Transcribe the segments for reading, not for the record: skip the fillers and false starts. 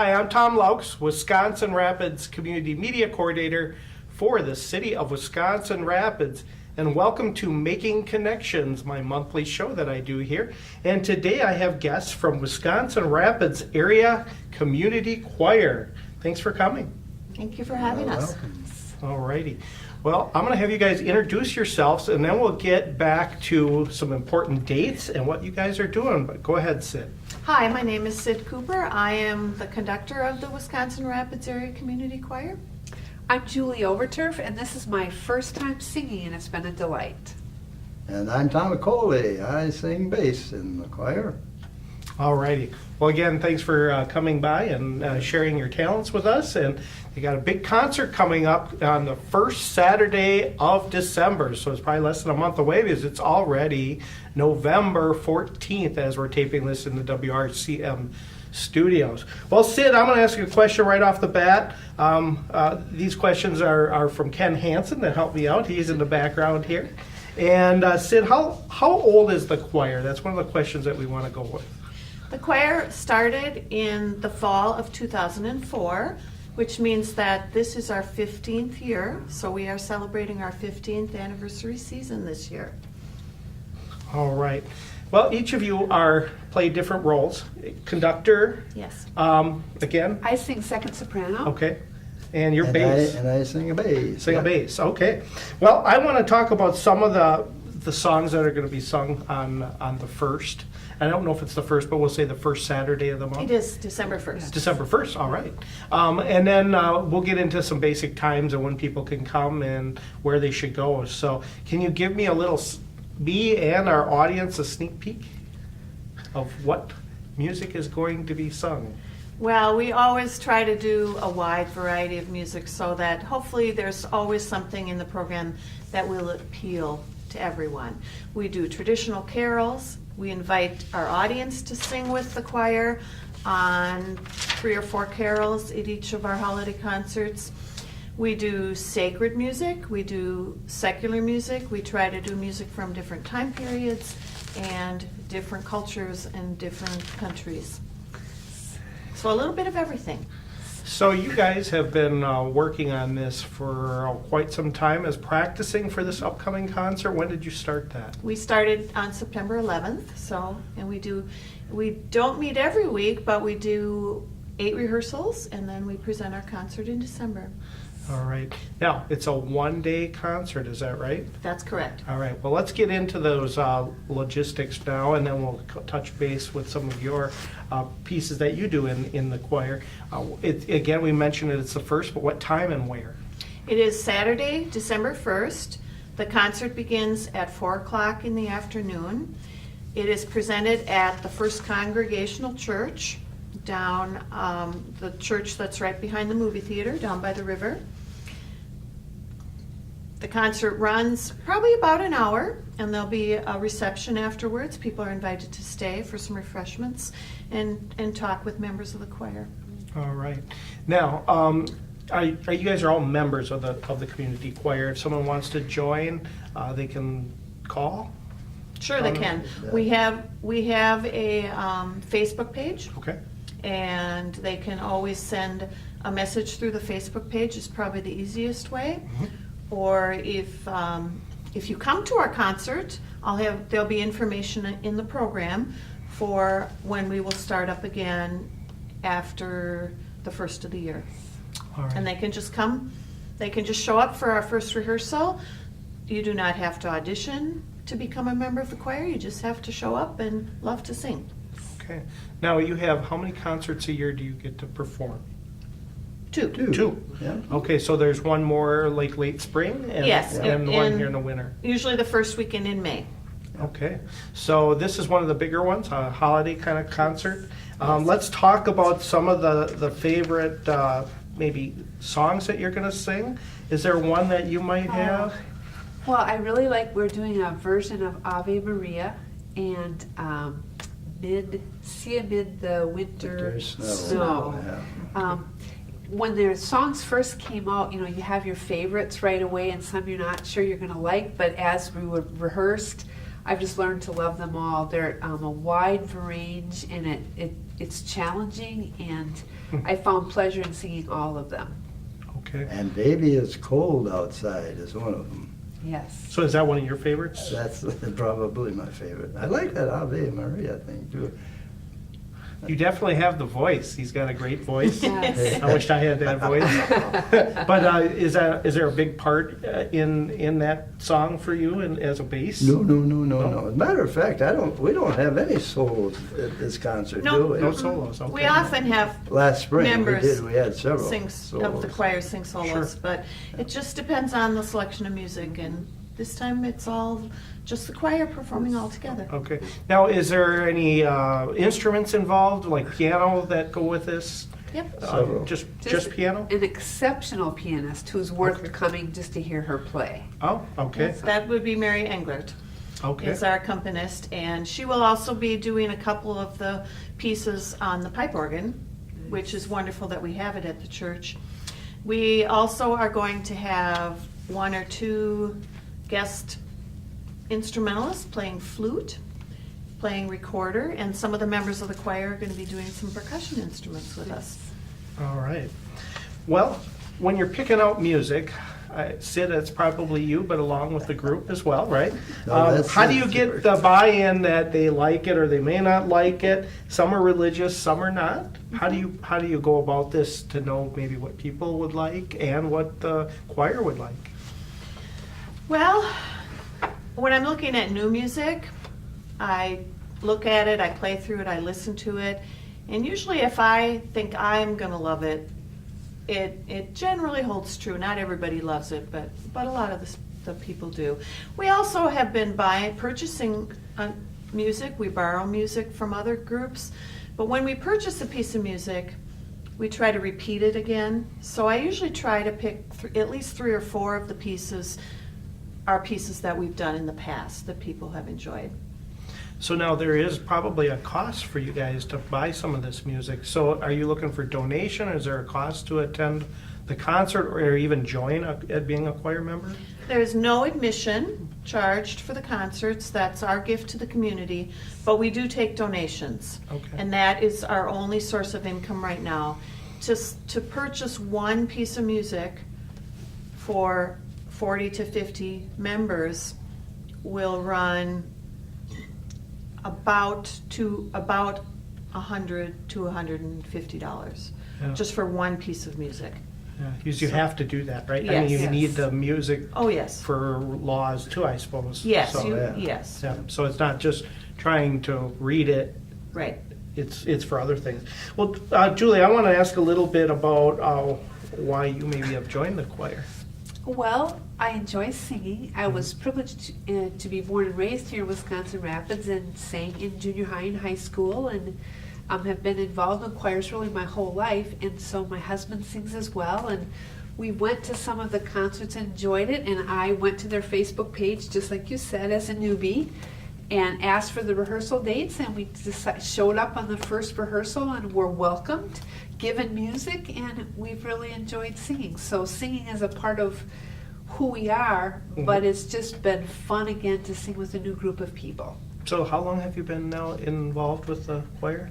Hi, I'm Tom Laux, Wisconsin Rapids Community Media Coordinator for the City of Wisconsin Rapids. And welcome to Making Connections, my monthly show that I do here. And today I have guests from Wisconsin Rapids Area Community Choir. Thanks for coming. Thank you for having us. Alrighty. Well, I'm going to have you guys introduce yourselves, and then we'll get back to some important dates and what you guys are doing. But go ahead, Sid. Hi, my name is Sid Cooper. I am the conductor of the Wisconsin Rapids Area Community Choir. I'm Julie Overturf, and this is my first time singing, and it's been a delight. And I'm Tom Coley. I sing bass in the choir. Alrighty. Well, again, thanks for coming by and sharing your talents with us. And you got a big concert coming up on the first Saturday of December. So it's probably less than a month away because it's already November 14th as we're taping this in the WRCM studios. Well, Sid, I'm going to ask you a question right off the bat. These questions are from Ken Hansen that helped me out. He's in the background here. And Sid, how old is the choir? That's one of the questions that we want to go with. The choir started in the fall of 2004, which means that this is our 15th year. So we are celebrating our 15th anniversary season this year. All right. Well, each of you play different roles. Conductor, Yes. again, I sing second soprano. okay, and your And bass. I sing a bass. Sing a yeah. bass, okay. Well, I want to talk about some of the songs that are going to be sung on the first. I don't know if it's the first, but we'll say the first Saturday of the month. It is December 1st. December 1st, all right. And then we'll get into some basic times and when people can come and where they should go. So can you give me me and our audience a sneak peek of what music is going to be sung? Well, we always try to do a wide variety of music so that hopefully there's always something in the program that will appeal to everyone. We do traditional carols. We invite our audience to sing with the choir on 3 or 4 carols at each of our holiday concerts. We do sacred music. We do secular music. We try to do music from different time periods and different cultures and different countries. So a little bit of everything. So you guys have been working on this for quite some time as practicing for this upcoming concert. When did you start that? We started on September 11th, and we don't meet every week, but we do 8 rehearsals, and then we present our concert in December. All right. Now, it's a one-day concert, is that right? That's correct. All right. Well, let's get into those logistics now, and then we'll touch base with some of your pieces that you do in the choir. Again, we mentioned it's the first, but what time and where? It is Saturday, December 1st. The concert begins at 4 o'clock in the afternoon. It is presented at the First Congregational Church down the church that's right behind the movie theater down by the river. The concert runs probably about an hour, and there'll be a reception afterwards. People are invited to stay for some refreshments and talk with members of the choir. All right. Now, you guys are all members of the community choir. If someone wants to join, they can call. Sure, they can. We have a Facebook page. Okay. And they can always send a message through the Facebook page is probably the easiest way. Mm-hmm. Or if you come to our concert, there'll be information in the program for when we will start up again after the first of the year. All right. And they can just come, they can just show up for our first rehearsal. You do not have to audition to become a member of the choir. You just have to show up and love to sing. Okay. Now, you have, how many concerts a year do you get to perform? 2. Two. Yeah. Okay, so there's one more like late spring and, Yes, and one and- here in the winter. Usually the first weekend in May. Okay, so this is one of the bigger ones, a holiday kind of concert. Let's talk about some of the favorite maybe songs that you're going to sing. Is there one that you might have? Well, I really like, we're doing a version of Ave Maria and See Amid the Winter Winter Snow. Yeah. When the songs first came out, you have your favorites right away and some you're not sure you're going to like, but as we were rehearsed, I've just learned to love them all. They're a wide range, and it's challenging, and I found pleasure in singing all of them. Okay. And Baby It's Cold Outside is one of them. Yes. So is that one of your favorites? That's probably my favorite. I like that Ave Maria thing too. You definitely have the voice. He's got a great voice. Yes. I wished I had that voice. But is there a big part in that song for you as a bass? No. As a matter of fact, we don't have any solos at this concert, No. do we? No solos. Okay. We often have Last spring members we had several of the solos. choir sing solos, Sure. but it just depends on the selection of music, and this time it's all just the choir performing all together. Okay. Now, is there any instruments involved, like piano, that go with this? Yep. Several. Just piano? An exceptional pianist who's worth Okay. coming just to hear her play. Oh, okay. Yes, that would be Mary Englert. Okay. Is our accompanist, and she will also be doing a couple of the pieces on the pipe organ, which is wonderful that we have it at the church. We also are going to have one or two guest instrumentalists playing flute, playing recorder, and some of the members of the choir are going to be doing some percussion instruments with us. All right. Well, when you're picking out music, Sid, it's probably you, but along with the group as well, right? No, that's How do you Sid's get work. the buy-in that they like it or they may not like it? Some are religious, some are not. How do you go about this to know maybe what people would like and what the choir would like? Well, when I'm looking at new music, I look at it, I play through it, I listen to it, and usually if I think I'm gonna love it, it generally holds true. Not everybody loves it, but a lot of the people do. We also have been purchasing music. We borrow music from other groups, but when we purchase a piece of music, we try to repeat it again. So I usually try to pick at least 3 or 4 of the pieces are pieces that we've done in the past that people have enjoyed. So now there is probably a cost for you guys to buy some of this music. So are you looking for donation? Is there a cost to attend the concert or even join at being a choir member? There's no admission charged for the concerts. That's our gift to the community, but we do take donations. Okay. And that is our only source of income right now. To purchase one piece of music for 40 to 50 members will run about $100 to $150 Yeah. just for one piece of music. Yeah, because you have to do that, right? I mean, Yes. you need Yes. the music Oh, yes. for laws too, I suppose. Yes, So, yeah. yes, yeah, so it's not just trying to read it, right. it's for other things. Well, Julie, I want to ask a little bit about why you maybe have joined the choir. Well, I enjoy singing. I was privileged to be born and raised here in Wisconsin Rapids and sang in junior high and high school, and have been involved in choirs really my whole life. And so my husband sings as well, and we went to some of the concerts and enjoyed it. And I went to their Facebook page, just like you said, as a newbie, and asked for the rehearsal dates, and we showed up on the first rehearsal and were welcomed, given music, and we've really enjoyed singing. So singing is a part of who we are, but it's just been fun again to sing with a new group of people. So how long have you been now involved with the choir?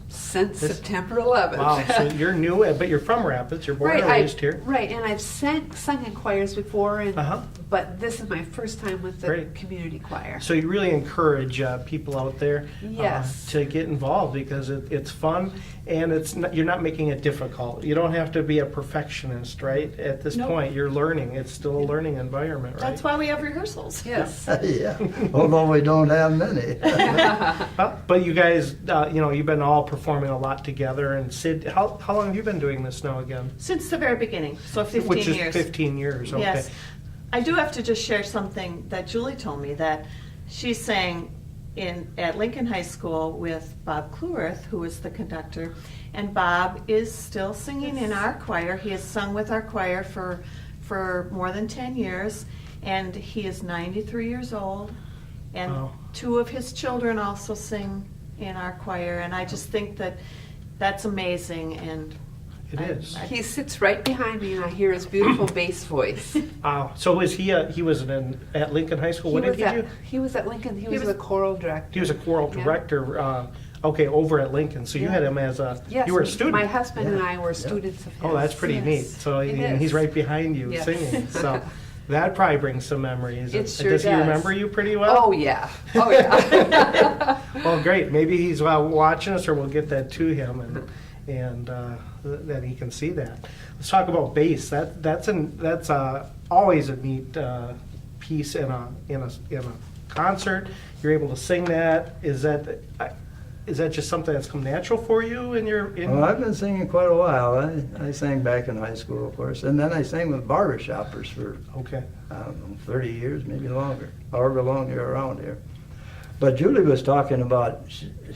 Since This- September 11th. Wow, so you're new, but you're from Rapids, you're born and raised here. Right, and I've sung in choirs before, Uh-huh. but this is my first time with the Great. community choir. So you really encourage people out there Yes. to get involved because it's fun and you're not making it difficult. You don't have to be a perfectionist, right? At this Nope. point, you're learning. It's still a learning environment, right? That's why we have rehearsals. Yes. Yeah, although we don't have many. But you guys, you've been all performing a lot together. And Sid, how long have you been doing this now again? Since the very beginning, so 15 Which is years. 15 years, okay. Yes. I do have to just share something that Julie told me, that she sang at Lincoln High School with Bob Kluwerth, who was the conductor, and Bob is still singing in our choir. He has sung with our choir for more than 10 years, and he is 93 years old, and Wow. 2 of his children also sing in our choir, and I just think that that's amazing, and It is. He sits right behind me, and I hear his beautiful bass voice. So was he was at Lincoln High School? What did he do? He was at Lincoln. He was the choral director. He was a choral Yeah. director, okay, over at Lincoln. So you had him as Yes, you were a student. My husband and Yeah. I were Yeah. students of his. Oh, that's pretty Yes. neat. So It and he's is. right behind you Yes. singing. So that probably brings some memories. It sure does he does. remember you pretty well? Oh yeah. Oh yeah. Well, great. Maybe he's watching us, or we'll get that to him, and that he can see that. Let's talk about bass. That's always a neat piece in a concert. You're able to sing that. Is that just something that's come natural for you in your? Well, I've been singing quite a while. I sang back in high school, of course, and then I sang with barber shoppers for, Okay. I don't know, 30 years, maybe longer, however long you're around here. But Julie was talking about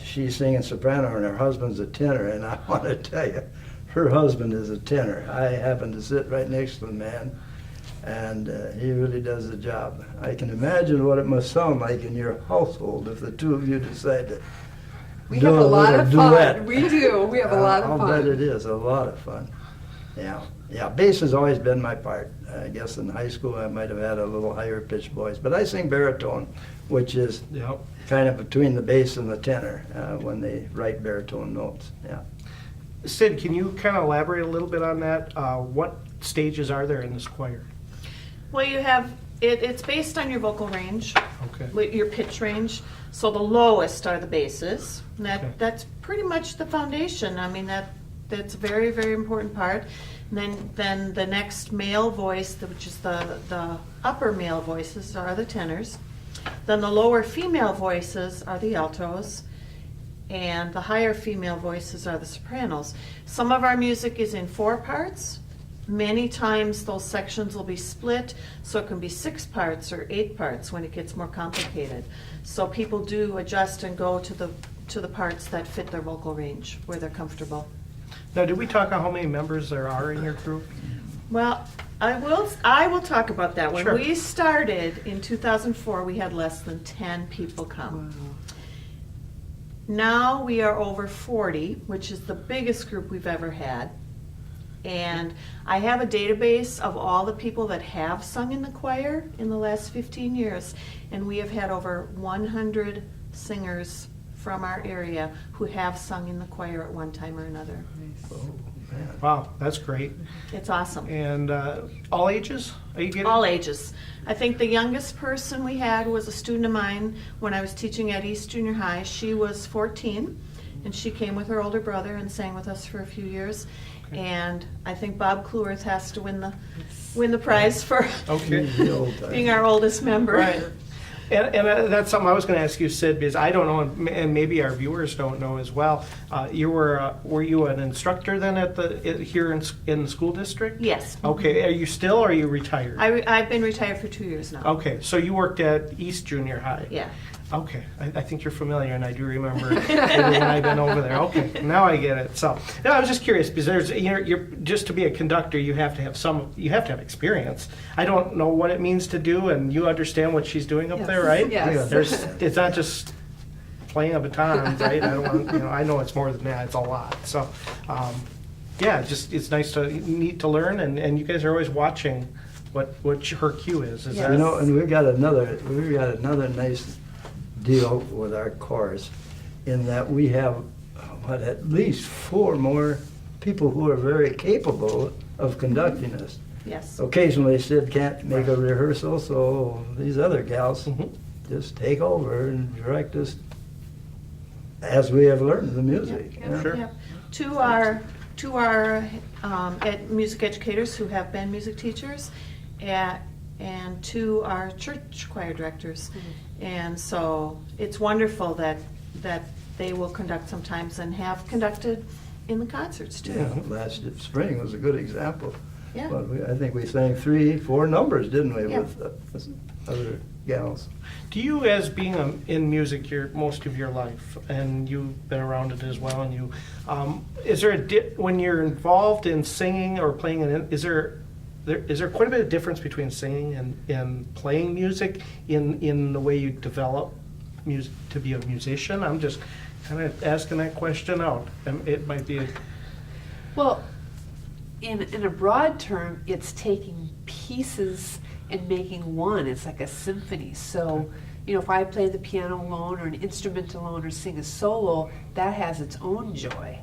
she's singing soprano and her husband's a tenor, and I want to tell you, her husband is a tenor. I happen to sit right next to the man, and he really does the job. I can imagine what it must sound like in your household if the two of you decide to We do have a lot little of duet. fun. We do. We have a lot of I'll fun. bet it is, a lot of fun. Yeah, bass has always been my part. I guess in high school I might have had a little higher pitched voice, but I sing baritone, which is Yep. kind of between the bass and the tenor when they write baritone notes. Yeah. Sid, can you kind of elaborate a little bit on that? What stages are there in this choir? Well, you have, it's based on your vocal range, Okay. your pitch range. So the lowest are the basses. And Okay. that's pretty much the foundation. I mean, that's a very, very important part. And then the next male voice, which is the upper male voices, are the tenors. Then the lower female voices are the altos. And the higher female voices are the sopranos. Some of our music is in 4 parts. Many times those sections will be split, so it can be 6 parts or 8 parts when it gets more complicated. So people do adjust and go to the parts that fit their vocal range, where they're comfortable. Now, did we talk about how many members there are in your group? Well, I will talk about that. When Sure. we started in 2004, we had less than 10 people come. Now we are over 40, which is the biggest group we've ever had. And I have a database of all the people that have sung in the choir in the last 15 years. And we have had over 100 singers from our area who have sung in the choir at one time or another. Oh, man. Wow, that's great. It's awesome. And all ages? Are you getting? All ages. I think the youngest person we had was a student of mine when I was teaching at East Junior High. She was 14, and she came with her older brother and sang with us for a few years. Okay. And I think Bob Kluwerth has to win the prize for Okay. The old time. being our oldest member. Right. And that's something I was going to ask you, Sid, because I don't know, and maybe our viewers don't know as well. Were you an instructor then here in the school district? Yes. Okay. Are you still, or are you retired? I've been retired for 2 years now. Okay. So you worked at East Junior High. Yeah. Okay, I think you're familiar, and I do remember when I've been over there. Okay, now I get it. So, no, I was just curious because you're just to be a conductor, you have to have experience. I don't know what it means to do, and you understand what she's doing up there, right? Yes. It's not just playing a baton, right? I don't want, I know it's more than that. It's a lot. So, yeah, it's neat to learn, and you guys are always watching what her cue is. Is Yes. that? And we've got another nice deal with our chorus in that we have at least 4 more people who are very capable of conducting us. Yes. Occasionally Sid can't make a rehearsal, so these other gals Mhm. just take over and direct us as we have learned the music. Yep, Sure. yep. Two are music educators who have been music teachers, and 2 are church choir directors. And so it's wonderful that they will conduct sometimes and have conducted in the concerts too. Yeah, last spring was a good example. Yeah. But I think we sang 3, 4 numbers, didn't we, Yeah. with other gals? Do you, as being in music most of your life, and you've been around it as well, and is there when you're involved in singing or playing, is there quite a bit of difference between singing and playing music in the way you develop music to be a musician? I'm just kind of asking that question out. It might be Well, in a broad term, it's taking pieces and making one. It's like a symphony. So, you know, if I play the piano alone or an instrument alone or sing a solo, that has its own joy.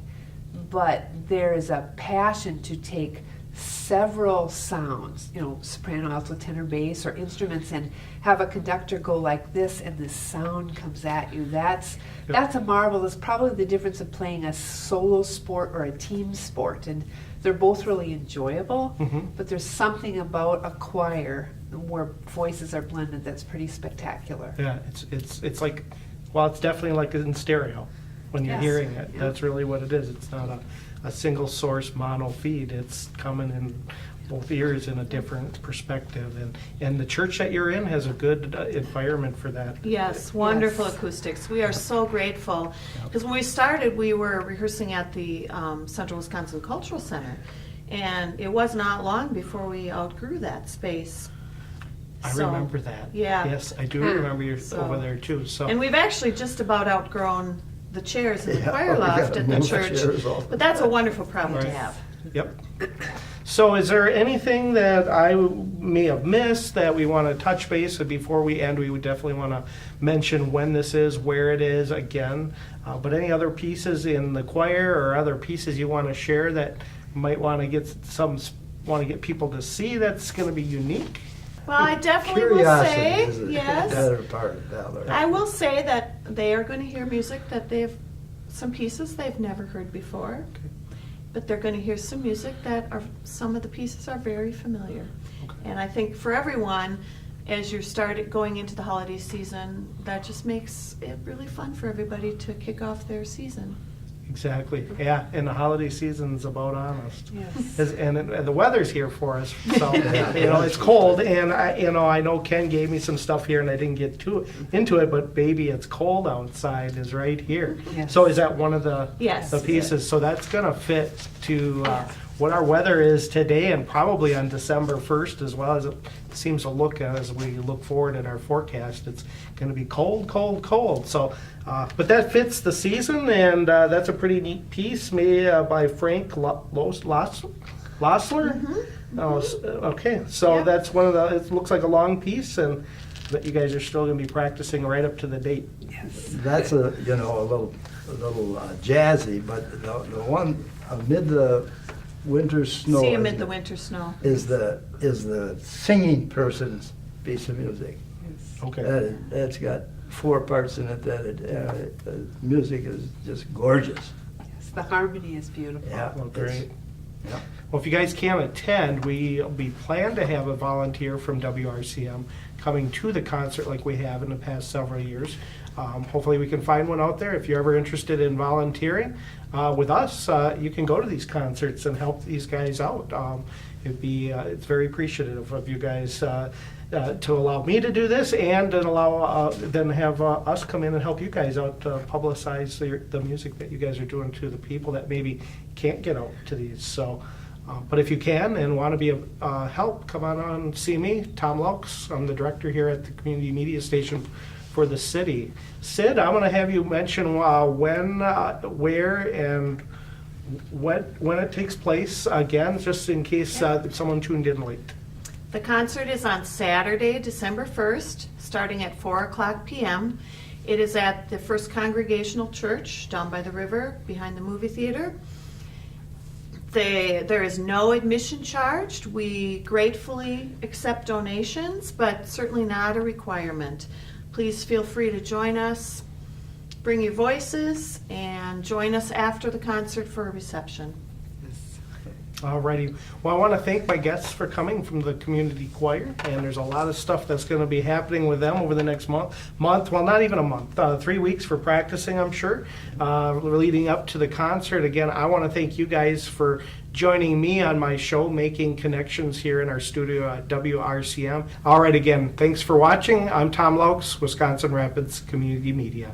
But there is a passion to take several sounds, you know, soprano, alto, tenor, bass, or instruments, and have a conductor go like this, and this sound comes at you. That's a marvel. It's probably the difference of playing a solo sport or a team sport, and they're both really enjoyable. But there's something about a choir where voices are blended that's pretty spectacular. Yeah, it's like, well, it's definitely like in stereo when you're Yes. hearing it. Yeah. That's really what it is. It's not a single source mono feed. It's coming in both ears in a different perspective. And the church that you're in has a good environment for that. Yes, wonderful Yes. acoustics. We are so grateful. Because when we started, we were rehearsing at the Central Wisconsin Cultural Center. And it was not long before we outgrew that space. I So, remember that. Yeah. Yes, I do remember you So- over there too. So And we've actually just about outgrown the chairs in the Yeah, choir we loft gotta at the move the church. chairs all the But that's a time. wonderful problem to Right. have. Yep. So is there anything that I may have missed that we want to touch base? And before we end, we would definitely want to mention when this is, where it is again. But any other pieces in the choir or other pieces you want to share that you might want to get people to see that's going to be unique? Well, I definitely will Curiosity say, is the yes. better part of valor. I will say that they are going to hear music that some pieces they've never heard before. But they're going to hear some music that some of the pieces are very familiar. And I think for everyone, as you start going into the holiday season, that just makes it really fun for everybody to kick off their season. Exactly. Yeah, and the holiday season's about on us. Yes. And the weather's here for us, so it's cold. And I know Ken gave me some stuff here, and I didn't get into it. But baby, it's cold outside is right here. Yes. So is that one of the Yes. the pieces? So that's gonna fit to what our weather is today, and probably on December 1st as well, as it seems to look as we look forward in our forecast. It's gonna be cold, cold, cold. So. But that fits the season, and that's a pretty neat piece made by Frank Lossler. Okay, so Yep. that's one of the. It looks like a long piece, and that you guys are still going to be practicing right up to the date. Yes. That's a little jazzy, but the one amid the winter snow See amid the winter snow. is the singing person's piece of music. Okay. That's got 4 parts in it. The music is just gorgeous. Yes. The harmony is beautiful. Yeah, Well, great. Yeah. Well, if you guys can't attend, we plan to have a volunteer from WRCM coming to the concert like we have in the past several years. Hopefully we can find one out there. If you're ever interested in volunteering with us, you can go to these concerts and help these guys out. It's very appreciative of you guys to allow me to do this, and then have us come in and help you guys out to publicize the music that you guys are doing to the people that maybe can't get out to these. So, but if you can and want to be a help, come on and see me, Tom Laux. I'm the director here at the Community Media Station for the city. Sid, I'm going to have you mention when, where, and when it takes place again, just in case someone tuned in late. The concert is on Saturday, December 1st, starting at 4:00 p.m. It is at the First Congregational Church down by the river behind the movie theater. There is no admission charged. We gratefully accept donations, but certainly not a requirement. Please feel free to join us, bring your voices, and join us after the concert for a reception. Alrighty. Well, I want to thank my guests for coming from the community choir, and there's a lot of stuff that's going to be happening with them over the next month. Well, not even a month, 3 weeks for practicing, I'm sure, leading up to the concert. Again, I want to thank you guys for joining me on my show, Making Connections, here in our studio at WRCM. All right, again, thanks for watching. I'm Tom Laux, Wisconsin Rapids Community Media.